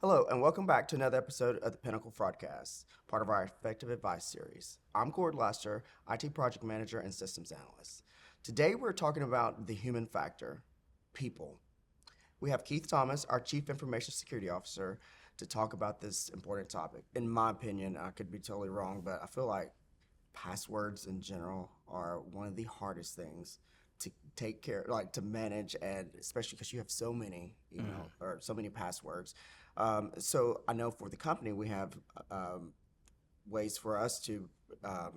Hello, and welcome back to another episode of the Pinnacle Fraudcast, part of our Effective Advice series. I'm Cord Lester, IT Project Manager and Systems Analyst. Today we're talking about the human factor, people. We have Keith Thomas, our Chief Information Security Officer, to talk about this important topic. In my opinion, I could be totally wrong, but I feel like passwords in general are one of the hardest things to take care, like to manage, and especially because you have so many, or so many passwords. So I know for the company we have ways for us to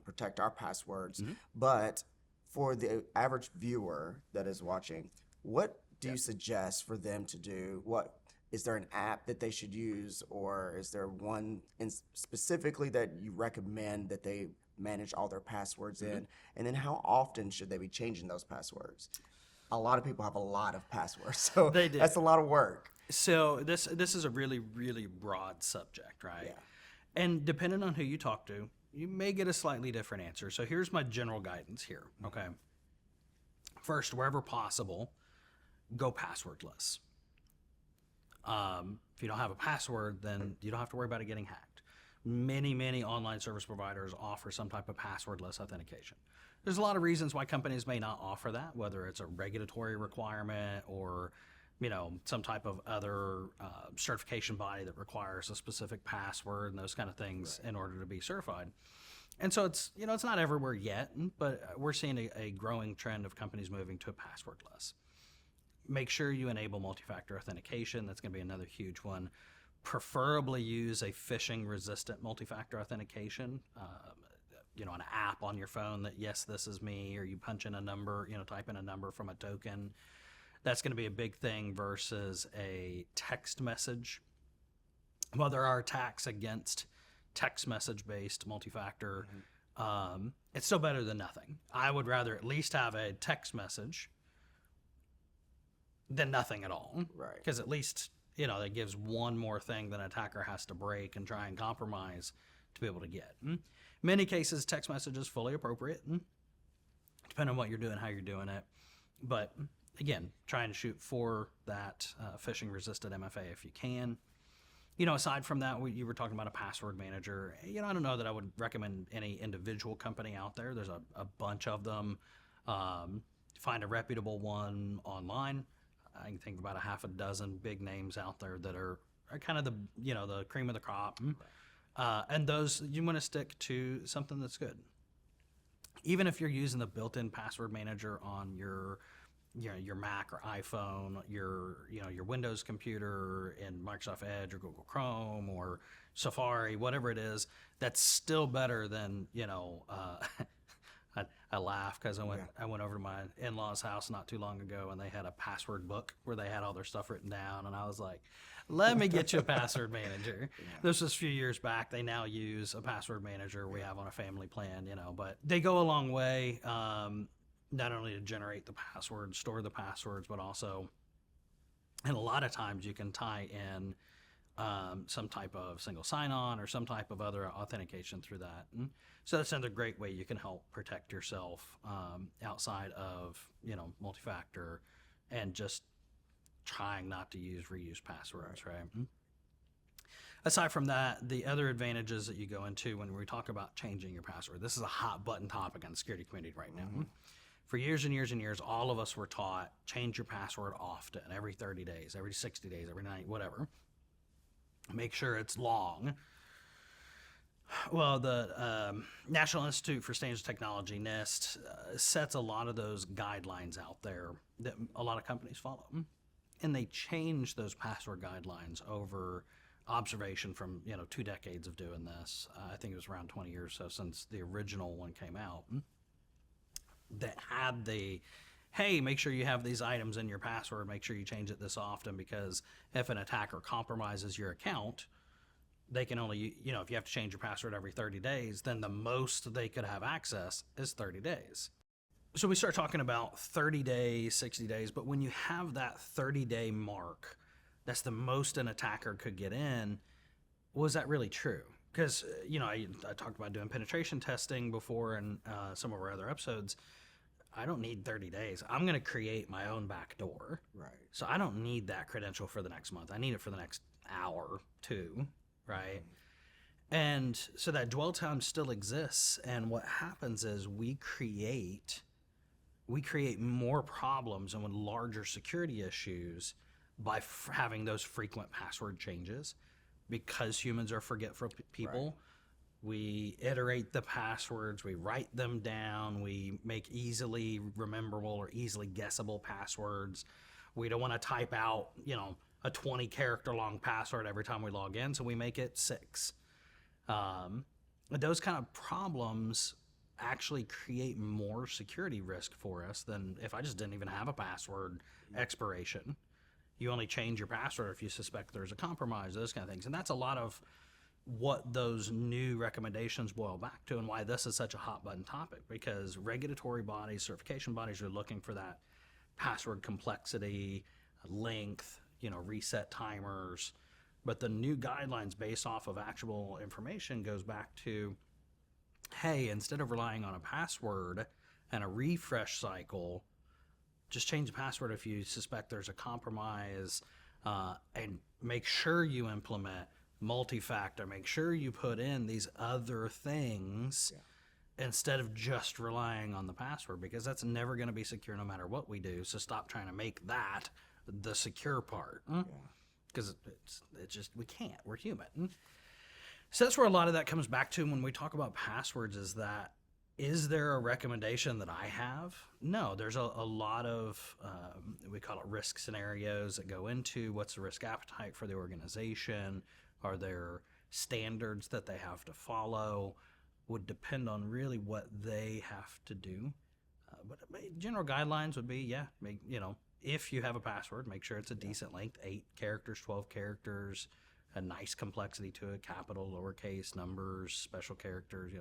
protect our passwords, but for the average viewer that is watching, what do you suggest for them to do? What is there an app that they should use, or is there one specifically that you recommend that they manage all their passwords in? And then how often should they be changing those passwords? A lot of people have a lot of passwords, so They do. that's a lot of work. So this is a really, really broad subject, right? Yeah. And depending on who you talk to, you may get a slightly different answer. So here's my general guidance here, okay? First, wherever possible, go passwordless. If you don't have a password, then you don't have to worry about it getting hacked. Many online service providers offer some type of passwordless authentication. There's a lot of reasons why companies may not offer that, whether it's a regulatory requirement or some type of other certification body that requires a specific password and those kind of things in order to be certified. And so it's not everywhere yet, but we're seeing a growing trend of companies moving to a passwordless. Make sure you enable multi-factor authentication. That's going to be another huge one. Preferably use a phishing-resistant multi-factor authentication. An app on your phone that, yes, this is me, or you punch in a number, type in a number from a token. That's going to be a big thing versus a text message. While there are attacks against text message-based multi-factor, it's still better than nothing. I would rather at least have a text message than nothing at all. Right. Because at least, that gives one more thing that an attacker has to break and try and compromise to be able to get. In many cases, text message is fully appropriate, depending on what you're doing, how you're doing it. But again, try and shoot for that phishing-resistant MFA if you can. Aside from that, you were talking about a password manager. I don't know that I would recommend any individual company out there. There's a bunch of them. Find a reputable one online. I can think of about a half a dozen big names out there that are kind of the cream of the crop. And those, you want to stick to something that's good. Even if you're using the built-in password manager on your Mac or iPhone, your Windows computer in Microsoft Edge or Google Chrome or Safari, whatever it is, that's still better than, I laugh because I went over to my in-laws' house not too long ago, and they had a password book where they had all their stuff written down, and I was like, let me get you a password manager. This was a few years back. They now use a password manager we have on a family plan, but they go a long way, not only to generate the passwords, store the passwords, but also, and a lot of times you can tie in some type of single sign-on or some type of other authentication through that. And so that's another great way you can help protect yourself outside of, multi-factor and just trying not to use reuse passwords, right? Aside from that, the other advantages that you go into when we talk about changing your password, this is a hot button topic in the security community right now. For years and years and years, all of us were taught change your password often, every 30 days, every 60 days, every night, whatever. Make sure it's long. Well, the National Institute for Standards and Technology, NIST, sets a lot of those guidelines out there that a lot of companies follow. And they change those password guidelines over observation from 2 decades of doing this. I think it was around 20 years or so since the original one came out. That had hey, make sure you have these items in your password. Make sure you change it this often, because if an attacker compromises your account, they can only, if you have to change your password every 30 days, then the most they could have access is 30 days. So we start talking about 30 days, 60 days, but when you have that 30-day mark, that's the most an attacker could get in. Was that really true? Because, I talked about doing penetration testing before in some of our other episodes. I don't need 30 days. I'm going to create my own back door. Right. So I don't need that credential for the next month. I need it for the next hour, too, right? And so that dwell time still exists. And what happens is we create more problems and with larger security issues by having those frequent password changes, because humans are forgetful people. Right. We iterate the passwords, we write them down, we make easily rememberable or easily guessable passwords. We don't want to type out, a 20 character long password every time we log in, so we make it 6. Those kind of problems actually create more security risk for us than if I just didn't even have a password expiration. You only change your password if you suspect there's a compromise, those kind of things. And that's a lot of what those new recommendations boil back to, and why this is such a hot button topic, because regulatory bodies, certification bodies are looking for that password complexity, length, reset timers. But the new guidelines based off of actual information goes back to, hey, instead of relying on a password and a refresh cycle, just change the password if you suspect there's a compromise, and make sure you implement multi-factor, make sure you put in these other things instead of just relying on the password, because that's never going to be secure no matter what we do. So stop trying to make that the secure part, because it's just, we can't, we're human. So that's where a lot of that comes back to when we talk about passwords, is there a recommendation that I have? No, there's a lot of, we call it risk scenarios that go into what's the risk appetite for the organization. Are there standards that they have to follow? Would depend on really what they have to do. But general guidelines would be, if you have a password, make sure it's a decent length, 8 characters, 12 characters, a nice complexity to it, capital, lowercase, numbers, special characters,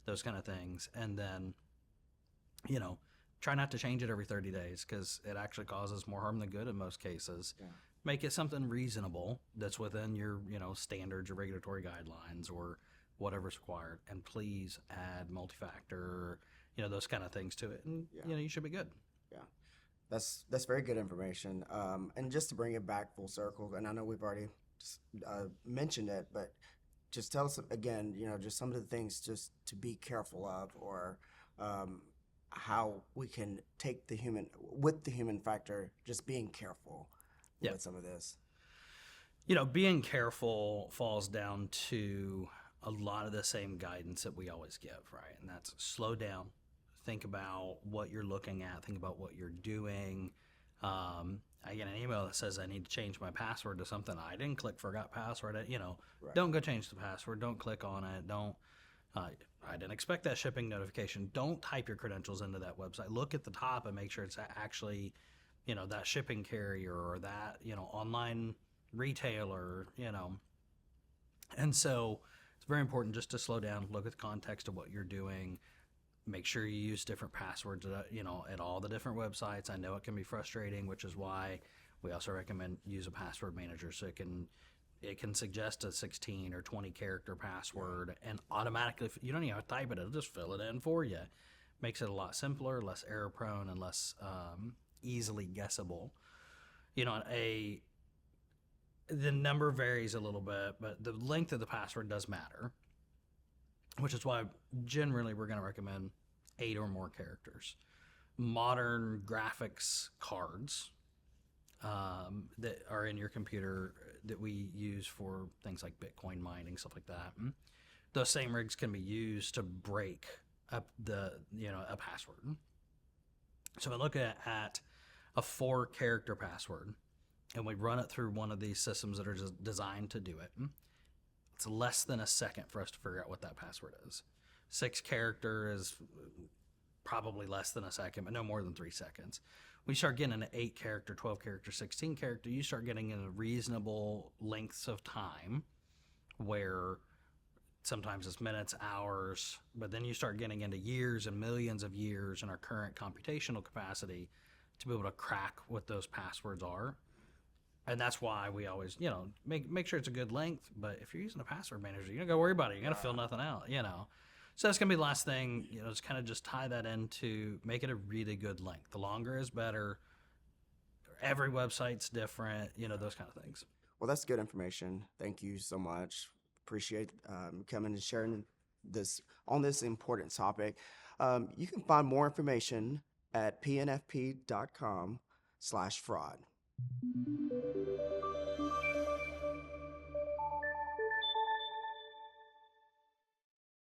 those kind of things. And then, try not to change it every 30 days, because it actually causes more harm than good in most cases. Yeah. Make it something reasonable that's within your, standards or regulatory guidelines or whatever's required. And please add multi-factor, those kind of things to it. And, you should be good. Yeah. That's very good information. And just to bring it back full circle, and I know we've already just, mentioned it, but just tell us again, just some of the things just to be careful of, or how we can take the human factor, just being careful with some of this. Being careful falls down to a lot of the same guidance that we always give, right? And that's slow down, think about what you're looking at, think about what you're doing. I get an email that says I need to change my password to something. I didn't click forgot password. Don't go change the password. Don't click on it. I didn't expect that shipping notification. Don't type your credentials into that website. Look at the top and make sure it's actually, that shipping carrier or that, online retailer, And so it's very important just to slow down, look at the context of what you're doing. Make sure you use different passwords, at all the different websites. I know it can be frustrating, which is why we also recommend use a password manager, so it can suggest a 16 or 20 character password, and automatically, you don't even have to type it, it'll just fill it in for you. Makes it a lot simpler, less error prone, and less easily guessable. The number varies a little bit, but the length of the password does matter, which is why generally we're going to recommend 8 or more characters. Modern graphics cards that are in your computer that we use for things like Bitcoin mining, stuff like that, those same rigs can be used to break up a password. So if I look at a 4-character password and we run it through one of these systems that are just designed to do it, it's less than a second for us to figure out what that password is. 6 character is probably less than a second, but no more than 3 seconds. When you start getting an 8 character, 12 character, 16 character, you start getting into reasonable lengths of time, where sometimes it's minutes, hours, but then you start getting into years and millions of years in our current computational capacity to be able to crack what those passwords are. And that's why we always, make sure it's a good length. But if you're using a password manager, you don't got to worry about it. You're going to fill nothing out, So that's gonna be the last thing. It's kind of just tie that into make it a really good link. The longer is better. Every website's different. Those kind of things. Well, that's good information. Thank you so much. Appreciate coming and sharing this on this important topic. You can find more information at pnfp.com/fraud.